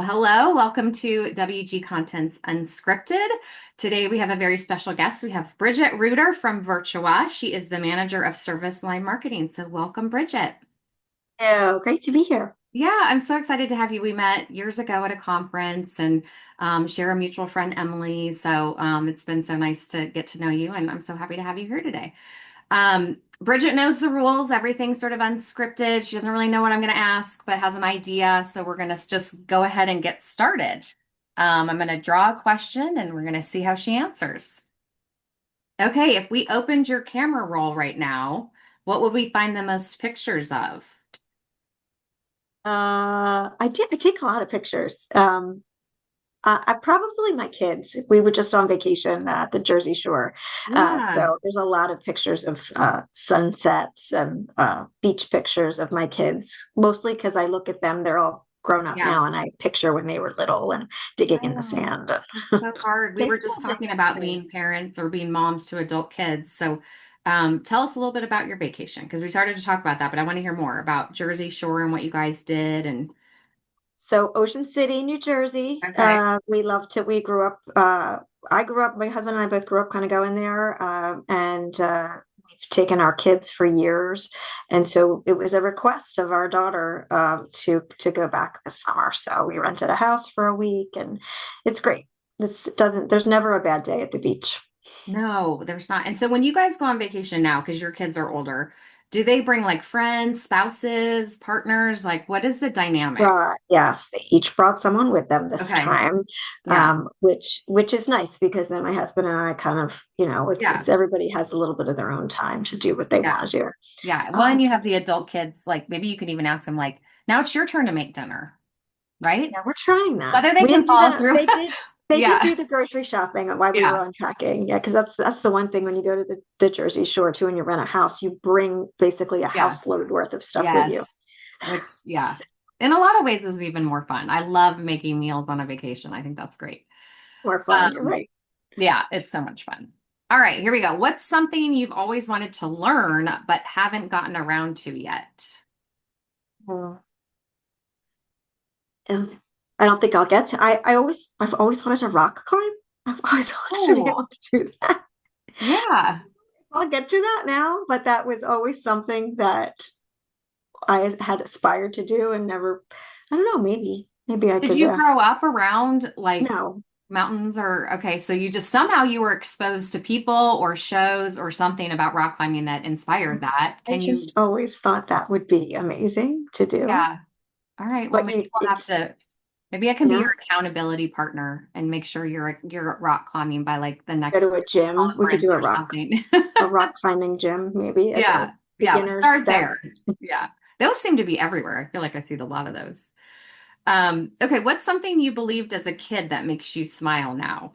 Hello. Welcome to WG Content's Unscripted. Today we have a very special guest. We have Bridget Reuter from Virtua. She is the manager of service line marketing. So welcome, Bridget. Oh, great to be here. Yeah, I'm so excited to have you. We met years ago at a conference and share a mutual friend, Emily. So it's been so nice to get to know you, and I'm so happy to have you here today. Bridget knows the rules. Everything's sort of unscripted. She doesn't really know what I'm going to ask, but has an idea. So we're going to just go ahead and get started. I'm going to draw a question and we're going to see how she answers. Okay, if we opened your camera roll right now, what would we find the most pictures of? I take a lot of pictures. I probably my kids. We were just on vacation at the Jersey Shore. Yeah, So there's a lot of pictures of sunsets and beach pictures of my kids, mostly because I look at them, they're all grown up yeah. now, and I picture when they were little and digging I in the know. sand. It's so hard. We They were still just have their talking about things. being parents or being moms to adult kids. So, tell us a little bit about your vacation because we started to talk about that, but I want to hear more about Jersey Shore and what you guys did. And So Ocean City, New Jersey. okay, We grew up, I grew up, my husband and I both grew up kind of going there. And we've taken our kids for years. And so it was a request of our daughter to go back this summer. So we rented a house for a week and it's great. There's never a bad day at the beach. no, there's not. And so when you guys go on vacation now, because your kids are older, do they bring like friends, spouses, partners? Like, what is the dynamic? Yes, they each brought someone with them this Okay, time, yeah, which is nice because then my husband and I kind of, yeah, it's everybody has a little bit of their own time to do what they yeah, want to do. yeah. Well, and Um, you have the adult kids, like maybe you can even ask them, like, now it's your turn to make dinner, right? yeah, we're trying that. Whether they We can didn't do follow that. through. They did Yeah, do the grocery shopping while we were yeah, unpacking. Yeah, because that's the one thing when you go to the Jersey Shore too, and you rent a house, you bring basically a yeah, house load worth of stuff with you. yes. Which, yeah, in a lot of ways is even more fun. I love making meals on a vacation. I think that's great. More fun. You're Um, right. yeah, it's so much fun. All right, here we go. What's something you've always wanted to learn but haven't gotten around to yet? Mm. And I don't think I'll get to. I've always wanted to rock climb. I've always wanted to be able Oh, to do that. yeah. I'll get to that now, but that was always something that I had aspired to do and never. I don't know. Maybe I Did could. you grow up around like No, mountains or okay, so you just somehow you were exposed to people or shows or something about rock climbing that inspired that. I Can you, just always thought that would be amazing to do. yeah. All right. Well, But maybe we'll have to, maybe I can you be know, your accountability partner and make sure you're rock climbing by like the go next to a gym. We could conference do or something. a rock climbing gym maybe as a Yeah. Yeah. Let's beginners. start That there. Yeah. Those seem to be everywhere. I feel like I see a lot of those. Okay. What's something you believed as a kid that makes you smile now?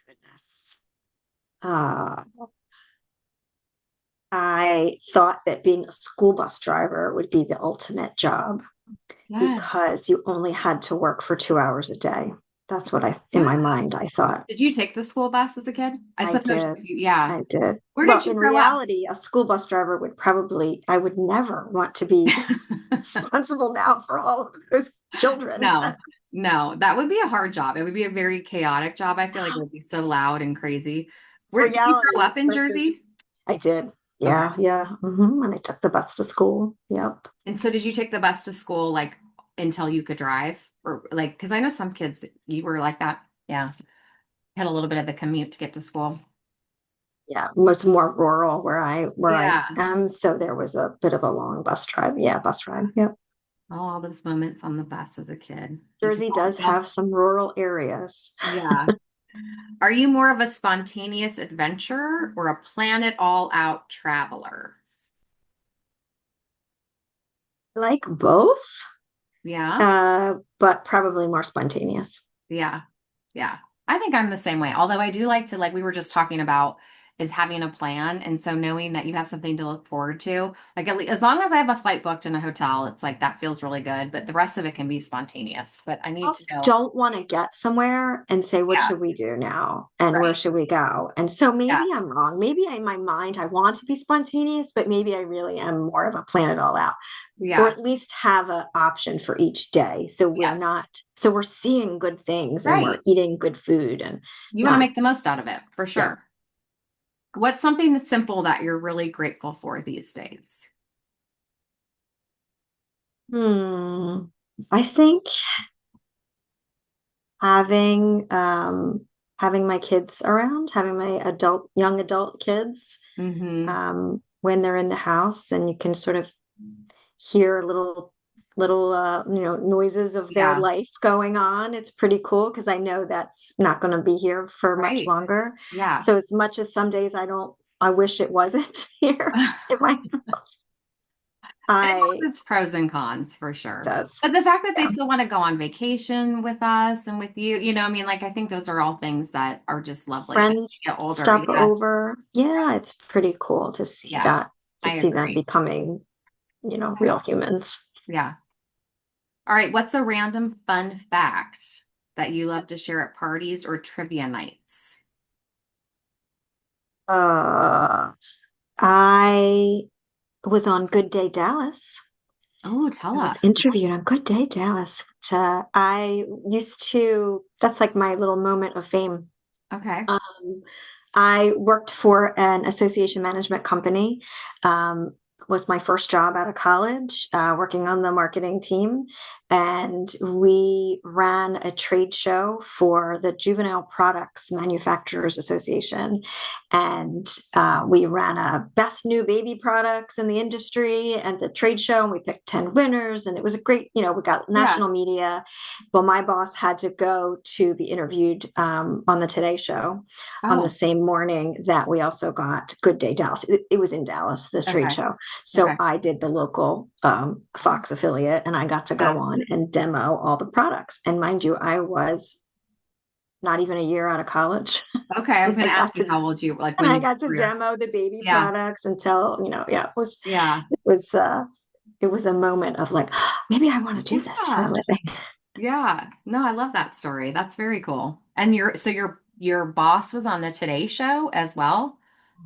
goodness. Uh, I thought that being a school bus driver would be the ultimate job Yes. because you only had to work for 2 hours a day. That's what in Yeah. my mind, I thought. Did you take the school bus as a kid? I I suppose did. yeah. I did. Where Well, did you in grow up? reality, a school bus driver I would never want to be responsible now for all of those children. No, no, that would be a hard job. It would be a very chaotic job. I feel like it would be so loud and crazy. Where did you grow Reality up in versus, Jersey? I did. Okay. Yeah, yeah. And I took the bus to school. Yep. And so did you take the bus to school like until you could drive? Or like, because I know some kids you were like that. Yeah. Had a little bit of a commute to get to school. Yeah, it was more rural where I Yeah. am, so there was a bit of a long bus drive. Yeah, bus ride. Yep. All those moments on the bus as a kid. You can Jersey all, does have some rural areas. yeah. Are you more of a spontaneous adventurer or a plan it all out traveler? Like both, Yeah. but probably more spontaneous. Yeah. Yeah. I think I'm the same way. Although I do like to, like we were just talking about, is having a plan. And so knowing that you have something to look forward to, like at least, as long as I have a flight booked in a hotel, it's like that feels really good. But the rest of it can be spontaneous. But I need to Also know. don't want to get somewhere and say, what Yeah, should we do now? And where right. should we go? And so Yeah. maybe I'm wrong. Maybe in my mind, I want to be spontaneous, but maybe I really am more of a plan it all out, or Yeah. at least have an option for each day. So we're Yes. not, so we're seeing good things and we're Right. eating good food and You want to not, make the most out of it for yeah. sure. What's something simple that you're really grateful for these days? Hmm. I think having having my kids around, having my young adult kids Mm-hmm. when they're in the house, and you can sort of hear little noises of their Yeah. life going on. It's pretty cool because I know that's not going to be here for much Right. longer. Yeah. So as much as some days I wish it wasn't here in my It I has its pros and cons for sure. does. But the fact that they Yeah. still want to go on vacation with us and with you, I mean, like I think those are all things that are just lovely as Friends you get older. stop Yes. over. Yeah, it's pretty cool to see Yeah. that, to I see them agree. becoming, real humans. Yeah. All right. What's a random fun fact that you love to share at parties or trivia nights? Uh, I was on Good Day Dallas. Oh, tell I was us. interviewed on Good Day Dallas. I used to, that's like my little moment of fame. Okay. Um, I worked for an association management company. Was my first job out of college, working on the marketing team. And we ran a trade show for the Juvenile Products Manufacturers Association. And we ran a best new baby products in the industry at the trade show. And we picked 10 winners. And it was a great, we got Yeah. national media. Well, my boss had to go to be interviewed on the Today Show on the Oh, same morning that we also got Good Day Dallas. It was in Dallas, this trade okay. show. So Okay. I did the local Fox affiliate, and I got to Yeah. go on and demo all the products. And mind you, I was not even a year out of college. Okay. I was and going I to ask got you to how old you like and when I you got to were. demo the baby Yeah. products until, yeah, Yeah. it was a moment of like, maybe I want to do this for a Yeah. living. Yeah. No, I love that story. That's very cool. And your boss was on the Today Show as well.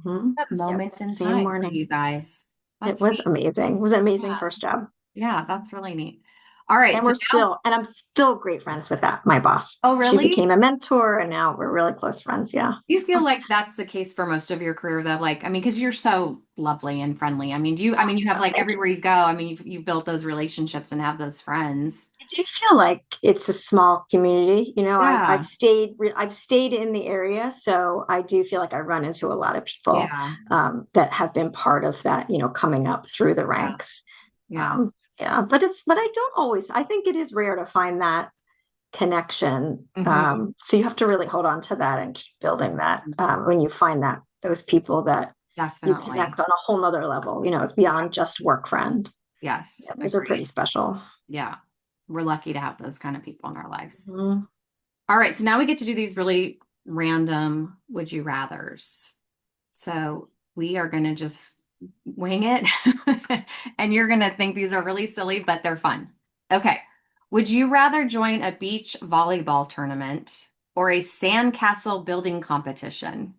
Mm-hmm. That Yep. moment in Same time for morning. you guys. It That's was neat. amazing. It was an amazing Yeah. first job. Yeah, that's really neat. All right. So now, And I'm still great friends with my boss. oh, She really? became a mentor and now we're really close friends. Yeah. You feel like that's the case for most of your career, though? Like, I mean, because you're so lovely and friendly. I mean, I mean, you have Oh, like thank you. everywhere you go. I mean, you've built those relationships and have those friends. I do feel like it's a small community. Yeah. I've stayed in the area, so I do feel like I run into a lot of people Yeah. that have been part of that, coming up through the Yeah. ranks. Yeah. Yeah, but I don't always. I think it is rare to find that connection. Hmm. So you have to really hold on to that and keep building that when you find that those people that you Definitely. connect on a whole nother level. It's beyond just work friend. Yes. Yeah, those are pretty Agreed. special. Yeah. We're lucky to have those kind of people in our lives. Mhm. All right. So now we get to do these really random would you rathers. So we are going to just wing it. And you're going to think these are really silly, but they're fun. Okay. Would you rather join a beach volleyball tournament or a sandcastle building competition?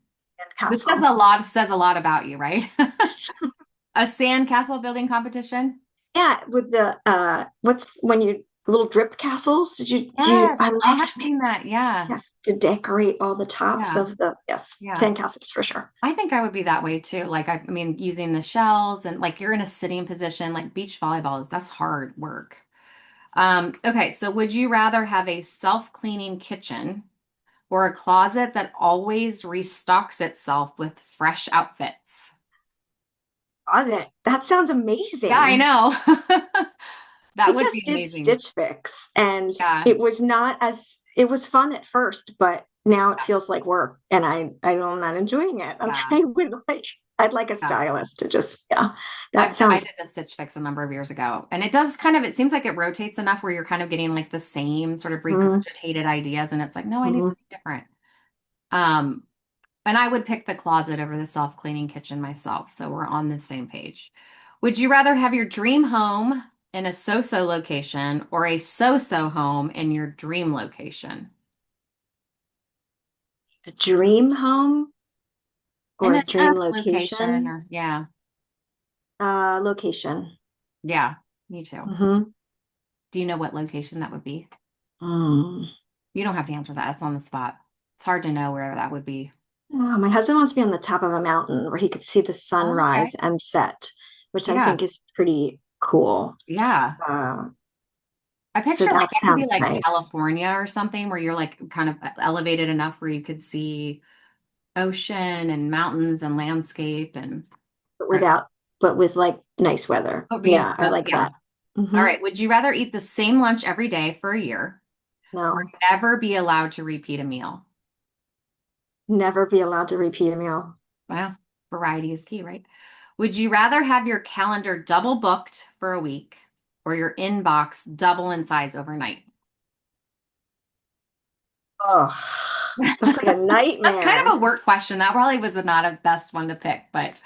And This castle. says a lot about you, right? A sandcastle building competition? Yeah, with the what's when you little drip castles? I Yes, I have loved seen that. Yeah. yes, to decorate all the tops Yeah. of the yes, Yeah. sandcastles for sure. I think I would be that way too. Like, I mean, using the shells and like you're in a sitting position, like beach volleyball that's hard work. Okay, so would you rather have a self-cleaning kitchen or a closet that always restocks itself with fresh outfits? That sounds Yeah, I amazing. know. I That would be just did amazing. Stitch Fix and Yeah, it was fun at first, but now it feels like work and I'm not enjoying it. yeah, I'd like a yeah. stylist to just yeah. That I sounds did the Stitch Fix a number of years ago, and it seems like it rotates enough where you're kind of getting like the same sort of mm, regurgitated ideas, and it's like, no, I need mm. something different. Um, And I would pick the closet over the self-cleaning kitchen myself, so we're on the same page. Would you rather have your dream home in a so-so location or a so-so home in your dream location? A dream home In or a an dream location location? or yeah, Location. yeah, me too. Mm-hmm. Do you know what location that would be? Mm. You don't have to answer that. It's on the spot. It's hard to know where that would be. Oh, my husband wants to be on the top of a mountain where he could see the Oh, okay. sunrise and set, which I Yeah. think is pretty cool. Yeah. Uh, I so picture like that it could be sounds like nice. California or something where you're like kind of elevated enough where you could see ocean and mountains and landscape and But right. without, but with like nice weather. Oh, Yeah, I yeah, like yeah. that. All Hmm. right. Would you rather eat the same lunch every day for a year or No, never be allowed to repeat a meal? never be allowed to repeat a meal. Well, variety is key, right? Would you rather have your calendar double booked for a week or your inbox double in size overnight? Oh, that's like a That's kind of nightmare. a work question. That probably was not a best one to pick, but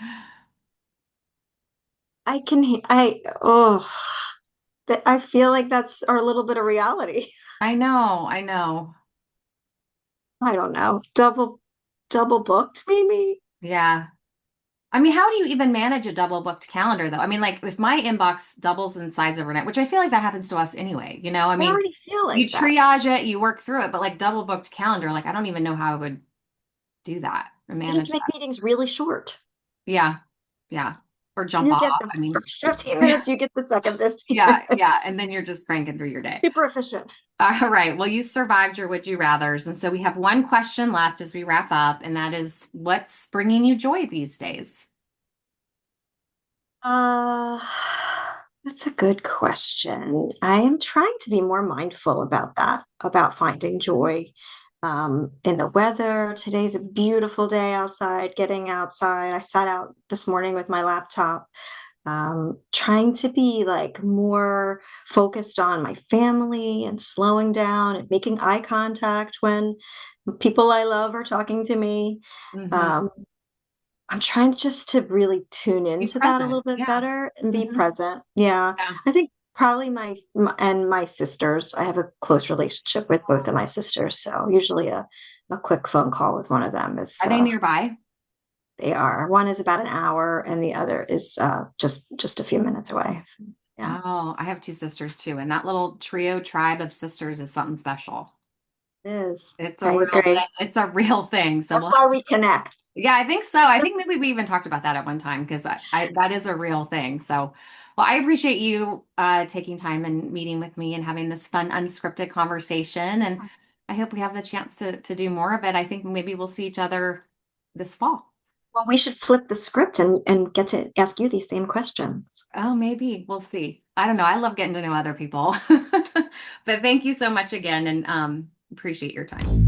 Oh, I feel like that's our little bit of reality. I know, I know. I don't know. Double booked, maybe. Yeah. I mean, how do you even manage a double booked calendar though? I mean, like if my inbox doubles in size overnight, which I feel like that happens to us anyway, I I mean, already feel you like that. triage it, you work through it, but like double booked calendar, like I don't even know how I would do that or You need manage to make that. meetings really short. Yeah. Yeah. Or jump You off. get the I mean, first 15 minutes, you get the second 15 yeah, yeah. minutes. And then you're just cranking through your day. Super efficient. All right. Well, you survived your would you rathers. And so we have one question left as we wrap up, and that is what's bringing you joy these days? Uh, that's a good question. I am trying to be more mindful about that, about finding joy in the weather. Today's a beautiful day outside, getting outside. I sat out this morning with my laptop, trying to be like more focused on my family and slowing down and making eye contact when people I love are talking to me. Hmm. Um, I'm trying just to really tune Be into that a present. little bit Yeah. better and be Hmm. present. Yeah. Yeah. I think probably and my sisters. I have a close relationship with both of my sisters. So usually a quick phone call with one of them is Are they nearby? they are. One is about an hour and the other is just a few minutes away. So, yeah. Oh, I have two sisters too, and that little trio tribe of sisters is something special. It is. It's a I real thing. agree. It's a real thing. So That's we'll why have to, we connect. yeah, I think so. I think maybe we even talked about that at one time because I that is a real thing. So, well, I appreciate you taking time and meeting with me and having this fun, unscripted conversation. And I hope we have the chance to do more of it. I think maybe we'll see each other this fall. Well, we should flip the script and get to ask you these same questions. Oh, maybe we'll see. I don't know. I love getting to know other people. But thank you so much again and appreciate your time.